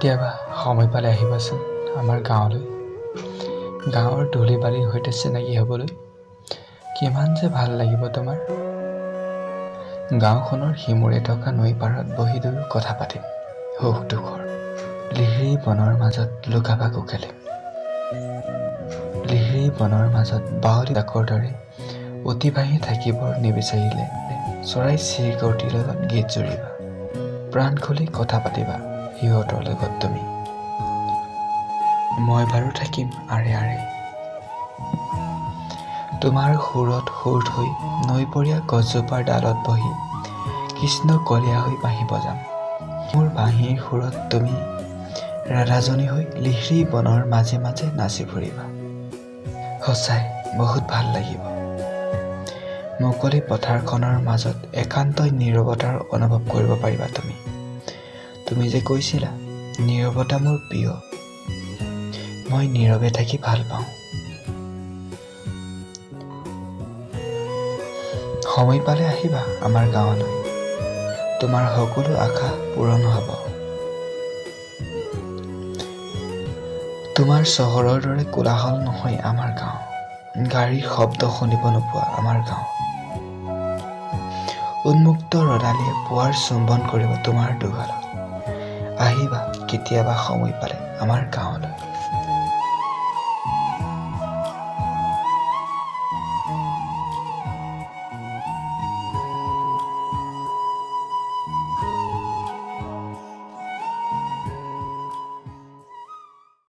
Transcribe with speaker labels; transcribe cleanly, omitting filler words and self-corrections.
Speaker 1: কেতিয়াবা সময় পালে আহিবাচোন আমাৰ গাঁৱলৈ। গাঁৱৰ ধূলি বালিৰ সৈতে চিনাকি হ'বলৈ কিমান যে ভাল লাগিব তোমাৰ। গাঁওখনৰ সিমূৰে থকা নৈ পাৰত বহি দুয়ো কথা পাতিম সুখ দুখৰ। লিহিৰি বনৰ মাজত লুকা ভাকু খেলিম। লিহিৰি বনৰ মাজত বাৱলী ডাকৰ দৰে অতিবাহি থাকিবৰ নিবিচাৰিলে চৰাই চিৰিকটিৰ লগত গীত জুৰিবা। প্ৰাণ খুলি কথা পাতিবা সিহঁতৰ লগত তুমি। মই বাৰু থাকিম আৰে আৰে। তোমাৰ সুৰত সুৰ থৈ নৈপৰীয়া গছজোপাৰ ডালত বহি কৃষ্ণ কলীয়া হৈ বাঁহী বজাম। মোৰ বাঁহীৰ সুৰত তুমি ৰাধাজনী হৈ লিহিৰি বনৰ মাজে মাজে নাচি ফুৰিবা। সঁচাই বহুত ভাল লাগিব। মুকলি পথাৰখনৰ মাজত একান্তই নীৰৱতাৰ অনুভৱ কৰিব পাৰিবা তুমি। তুমি যে কৈছিলা নীৰৱতা মোৰ প্ৰিয়। মই নীৰৱে থাকি ভাল পাওঁ। সময় পালে আহিবা আমাৰ গাঁৱলৈ। তোমাৰ সকলো আশা পূৰণ হ'ব। তোমাৰ চহৰৰ দৰে কোলাহল নহয় আমাৰ গাঁও। গাড়ীৰ শব্দ শুনিব নোপোৱা আমাৰ গাঁও। উন্মুক্ত ৰদালিয়ে পুৱাৰ চুম্বন কৰিব তোমাৰ দুগালত। আহিবা কেতিয়াবা সময় পালে আমাৰ গাঁৱলৈ।